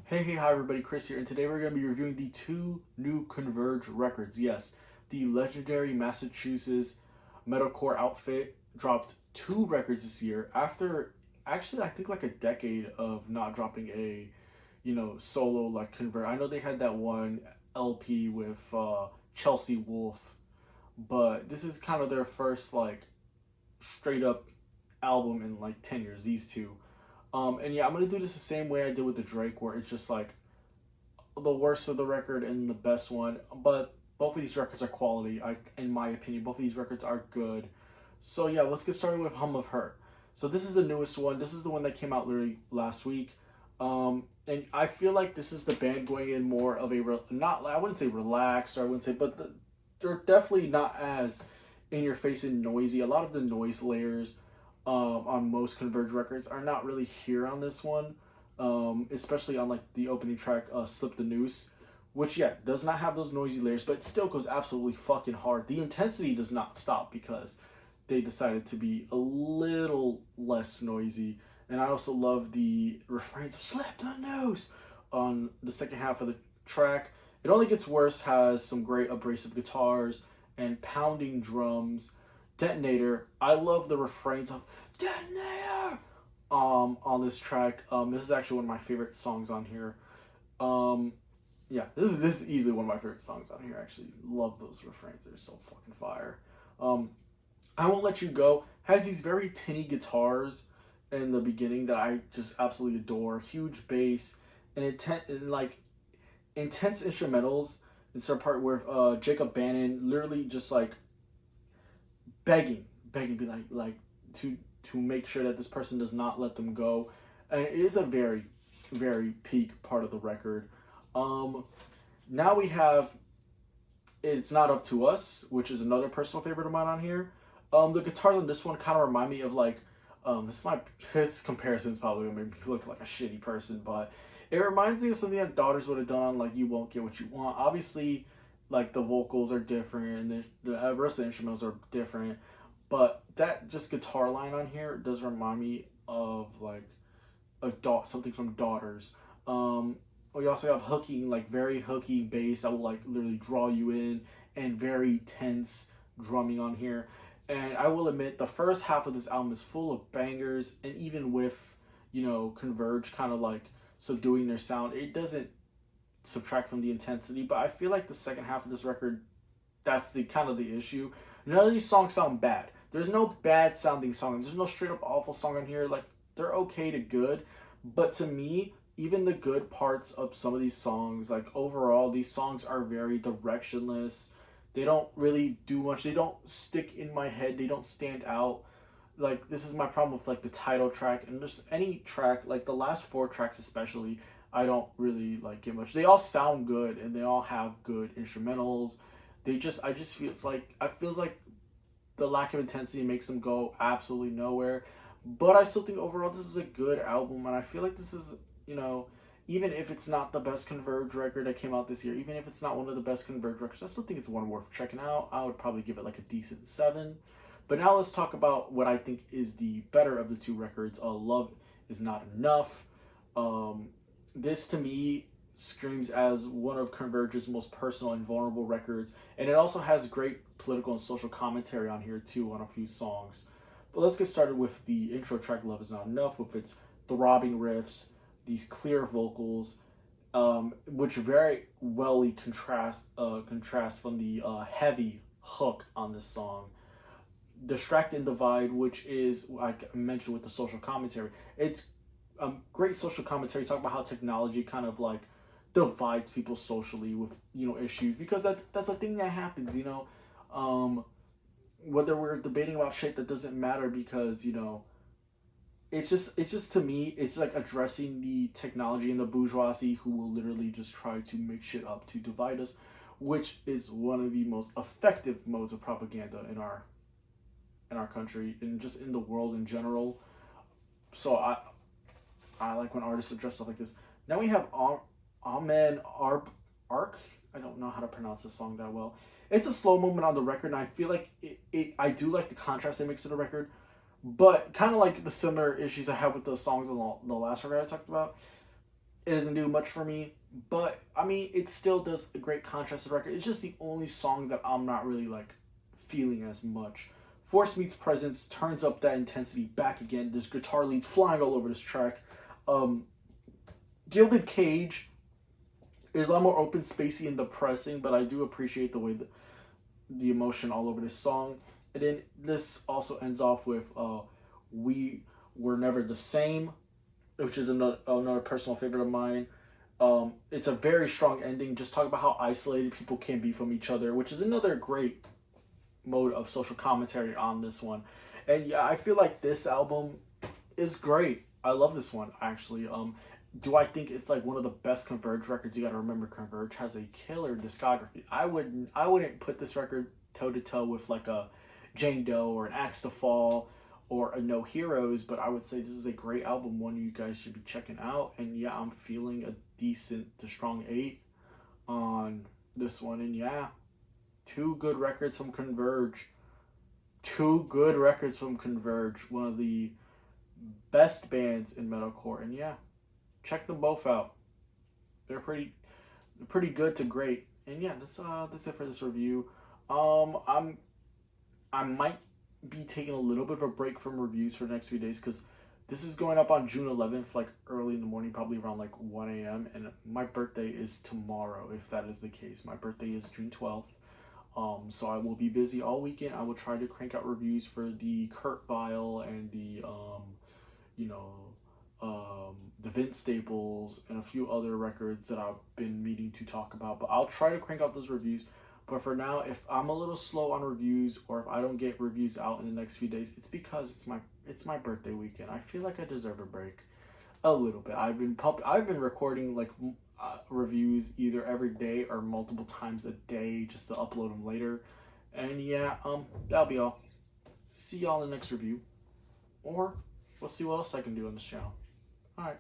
Hi everybody, Chris here, and today we're going to be reviewing the two new Converge records. Yes, the legendary Massachusetts Metalcore outfit dropped two records this year after actually I think like a decade of not dropping a, solo like Converge. I know they had that one LP with Chelsea Wolf, but this is kind of their first like straight up album in like 10 years, these two. And yeah, I'm gonna do this the same way I did with the Drake, where it's just like the worst of the record and the best one. But both of these records are quality. In my opinion, both of these records are good. So yeah, let's get started with Hum of Her. So this is the newest one. This is the one that came out literally last week. And I feel like this is the band going in more of a not, I wouldn't say relaxed, or I wouldn't say, but they're definitely not as in your face and noisy. A lot of the noise layers on most Converge records are not really here on this one, especially on like the opening track, "Slip the Noose," which yeah does not have those noisy layers, but it still goes absolutely fucking hard. The intensity does not stop because they decided to be a little less noisy. And I also love the refrains of "Slip the Noose" on the second half of the track. It only gets worse. Has some great abrasive guitars and pounding drums. Detonator. I love the refrains of "Detonator" on this track. This is actually one of my favorite songs on here. Um yeah, this is easily one of my favorite songs on here. I actually love those refrains. They're so fucking fire. Um I Won't Let You Go has these very tinny guitars in the beginning that I just absolutely adore. Huge bass and intense instrumentals. It's a part where Jacob Bannon literally just like begging, be to make sure that this person does not let them go. And it is a very peak part of the record. Um, Now we have "It's Not Up to Us," which is another personal favorite of mine on here. The guitars on this one kind of remind me of like this comparison is probably gonna make me look like a shitty person, but it reminds me of something that Daughters would have done on like "You Won't Get What You Want." Obviously, like the vocals are different and the rest of the instrumentals are different, but that just guitar line on here does remind me of like something from Daughters. We also have hooking, like very hooky bass that will like literally draw you in, and very tense drumming on here. And I will admit, the first half of this album is full of bangers, and even with Converge kind of like subduing their sound, it doesn't subtract from the intensity. But I feel like the second half of this record, that's the kind of the issue. None of these songs sound bad. There's no bad sounding songs. There's no straight up awful song on here. Like they're okay to good, but to me, even the good parts of some of these songs, like overall, these songs are very directionless. They don't really do much. They don't stick in my head. They don't stand out. Like this is my problem with like the title track and just any track, like the last four tracks especially. I don't really like get much. They all sound good and they all have good instrumentals. I just feels like the lack of intensity makes them go absolutely nowhere. But I still think overall this is a good album, and I feel like this is, you know, even if it's not the best Converge record that came out this year, even if it's not one of the best Converge records, I still think it's one worth checking out. I would probably give it like a decent 7. But now let's talk about what I think is the better of the two records. Love Is Not Enough. This to me screams as one of Converge's most personal and vulnerable records, and it also has great political and social commentary on here too on a few songs. But let's get started with the intro track, "Love Is Not Enough," with its throbbing riffs, these clear vocals, which very well contrast from the heavy hook on this song. "Distract and Divide," which is like I mentioned with the social commentary. It's great social commentary talking about how technology kind of like divides people socially with issues, because that's a thing that happens. Whether we're debating about shit that doesn't matter, because it's just to me it's like addressing the technology and the bourgeoisie who will literally just try to make shit up to divide us, which is one of the most effective modes of propaganda in our country and just in the world in general. So I like when artists address stuff like this. Now we have Amen Arc. I don't know how to pronounce this song that well. It's a slow moment on the record, and I feel like I do like the contrast it makes to the record, but kind of like the similar issues I have with the songs on the last record I talked about. It doesn't do much for me, but I mean, it still does a great contrasted record. It's just the only song that I'm not really like feeling as much. Force Meets Presence turns up that intensity back again. This guitar lead's flying all over this track. Gilded Cage is a lot more open, spacey, and depressing, but I do appreciate the way that the emotion all over this song. And then this also ends off with We Were Never the Same, which is another personal favorite of mine. It's a very strong ending. Just talk about how isolated people can be from each other, which is another great mode of social commentary on this one. And yeah, I feel like this album is great. I love this one, actually. Do I think it's like one of the best Converge records? You got to remember, Converge has a killer discography. I wouldn't put this record toe to toe with like a Jane Doe or an Axe to Fall or a No Heroes, but I would say this is a great album, one you guys should be checking out. And yeah, I'm feeling a decent to strong 8 on this one. And yeah, 2 good records from Converge. 2 good records from Converge, one of the best bands in metalcore. And yeah, check them both out. They're pretty good to great. And yeah, that's it for this review. I might be taking a little bit of a break from reviews for the next few days because this is going up on June 11th, like early in the morning, probably around like 1 a.m. And my birthday is tomorrow, if that is the case. My birthday is June 12th. So I will be busy all weekend. I will try to crank out reviews for the Kurt Vile and the the Vince Staples and a few other records that I've been meaning to talk about. But I'll try to crank out those reviews. But for now, if I'm a little slow on reviews or if I don't get reviews out in the next few days, it's because it's my birthday weekend. I feel like I deserve a break a little bit. I've been recording like reviews either every day or multiple times a day just to upload them later. And yeah, that'll be all. See y'all in the next review, or we'll see what else I can do on this channel. All right.